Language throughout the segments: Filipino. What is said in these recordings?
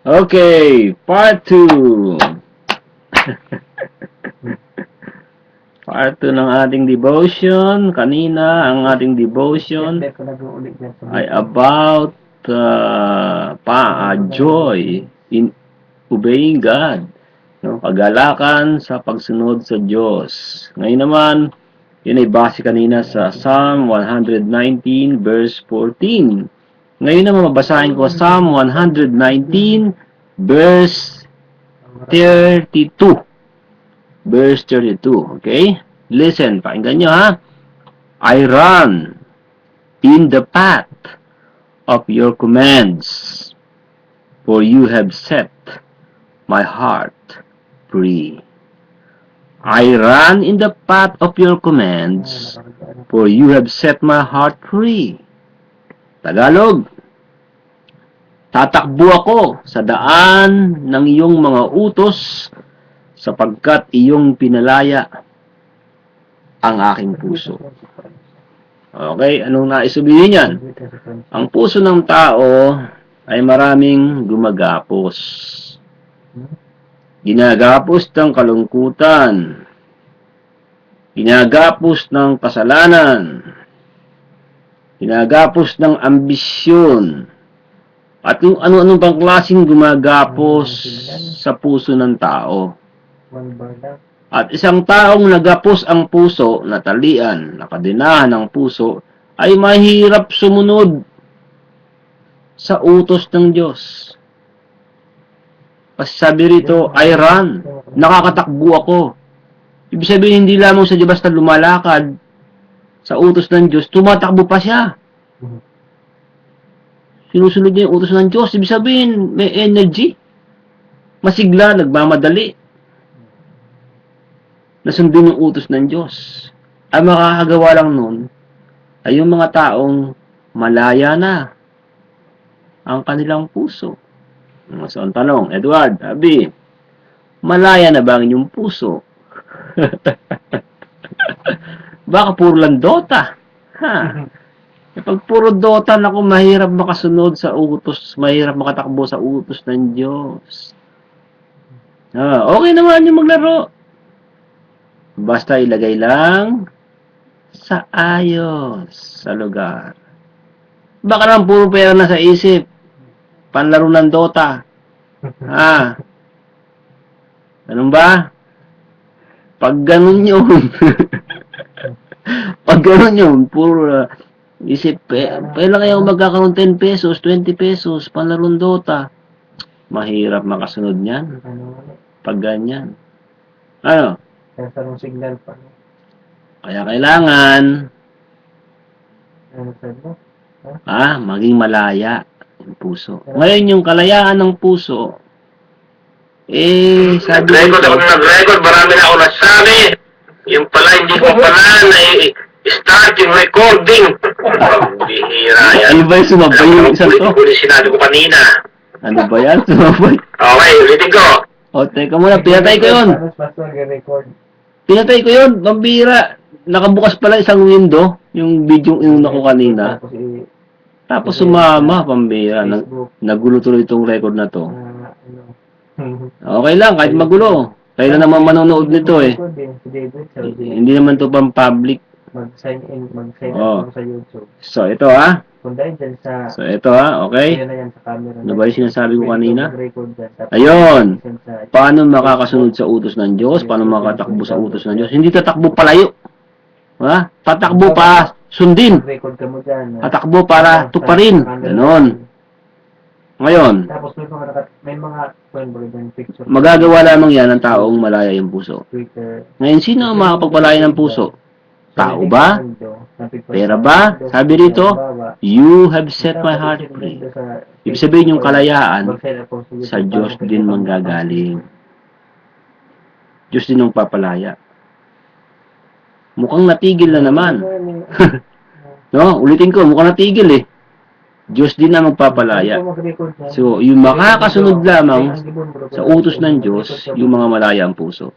Okay, part 2. Part 2 ng ating devotion. Kanina, ang ating devotion ay about joy in obeying God. No, kagalakan sa pagsunod sa Diyos. Ngayon naman, yun ay base kanina sa Psalm 119 verse 14. Ngayon naman mabasahin ko Psalm 119 verse 32. Verse 32, okay? Listen, pakinggan nyo ha. I run in the path of your commands, for you have set my heart free. I run in the path of your commands, for you have set my heart free. Tagalog, tatakbo ako sa daan ng iyong mga utos sapagkat iyong pinalaya ang aking puso. Okay, anong nais sabihin yan? Ang puso ng tao ay maraming gumagapos. Ginagapos ng kalungkutan. Ginagapos ng kasalanan. Ginagapos ng ambisyon. At yung ano-ano bang klaseng gumagapos sa puso ng tao. At isang taong nagapos ang puso, natalian, nakadinahan ng puso, ay mahirap sumunod sa utos ng Diyos. Kasi sabi rito, I run, nakakatakbo ako. Ibig sabihin, hindi lamang sa Diyos basta lumalakad sa utos ng Diyos, tumatakbo pa siya. Sinusunod niya yung utos ng Diyos. Ibig sabihin, may energy. Masigla, nagmamadali. Nasundin yung utos ng Diyos. Ang makakagawa lang nun ay yung mga taong malaya na ang kanilang puso. So, ang tanong, Edward, Abi, malaya na ba ang inyong puso? Baka puro lang Dota. Ha? Pag puro Dota, naku, mahirap makasunod sa utos, mahirap makatakbo sa utos ng Diyos. Okay naman yung maglaro. Basta ilagay lang sa ayos sa lugar. Baka naman puro pera na sa isip. Panlaro ng Dota. Ganun ba? Pag ganun yun, pag ganun yun, puro isip, kailan kayo magkakaroon 10 pesos, 20 pesos, panlaro ng Dota. Mahirap makasunod niyan. Pag ganyan. Ano? Signal pa. Kaya kailangan maging malaya yung puso. Ngayon yung kalayaan ng puso, sabi nag-record ako na nag-record, marami na ako nasabi. Yung pala, hindi ko pala na-start yung recording. Bihira yan. Ano ba yung sumabay yung isang to? Uli sinabi ko kanina. Ano ba yan? Sumabay? Okay, ulitin ko. O, teka muna, pinatay ko yun. Pinatay ko yun, pambira. Nakabukas pala isang window, yung video inuna ko kanina. Tapos sumama, pambira. Nagulo tuloy itong record na to. Okay lang, kahit magulo. Kayo na naman manonood nito eh. Hindi naman to pang public. Mag-sign in sa YouTube. So, ito ha. Kung dahil dyan sa... So, ito ha, okay? Yan na yan sa camera. Ano ba yung sinasabi ko kanina? Ayun. Ayun. Paano makakasunod sa utos ng Diyos? Paano makatakbo sa utos ng Diyos? Hindi tatakbo palayo. Ha? Tatakbo pa sundin. Record ka mo dyan. Tatakbo para tuparin. Ganon. Ngayon, Tapos may mga picture. magagawa lamang yan ng taong malaya yung puso. Twitter. Ngayon, sino ang makapagpalaya ng puso? Tao ba? Pera ba? Sabi rito, you have set my heart free. Ibig sabihin yung kalayaan, sa Diyos din manggagaling. Diyos din ang papalaya. Mukhang natigil na naman. No? Ulitin ko, mukhang natigil eh. Diyos din ang magpapalaya. So, yung makakasunod lamang sa utos ng Diyos, yung mga malaya ang puso.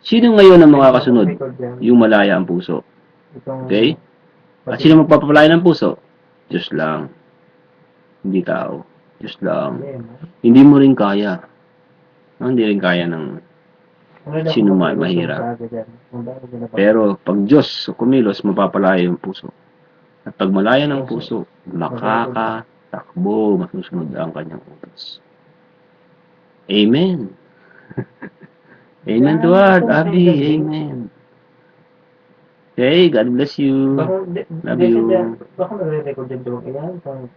Sino ngayon ang makakasunod? Yung malaya ang puso. Okay? At sino magpapalaya ng puso? Diyos lang. Hindi tao. Diyos lang. Hindi, man. Hindi mo rin kaya. Hindi rin kaya ng Ano daw sino kung man, mag-ilusong mahirap. ka agad yan? Kung bakit ginagawa? Pero pag Diyos kumilos, mapapalaya yung puso. At pag malaya ng puso, makakatakbo, masusunod ang kanyang utos. Amen. Amen to what? Abi, amen. Okay, God bless you. Baka, Love you. baka nare-record yung doon. Iyan, pang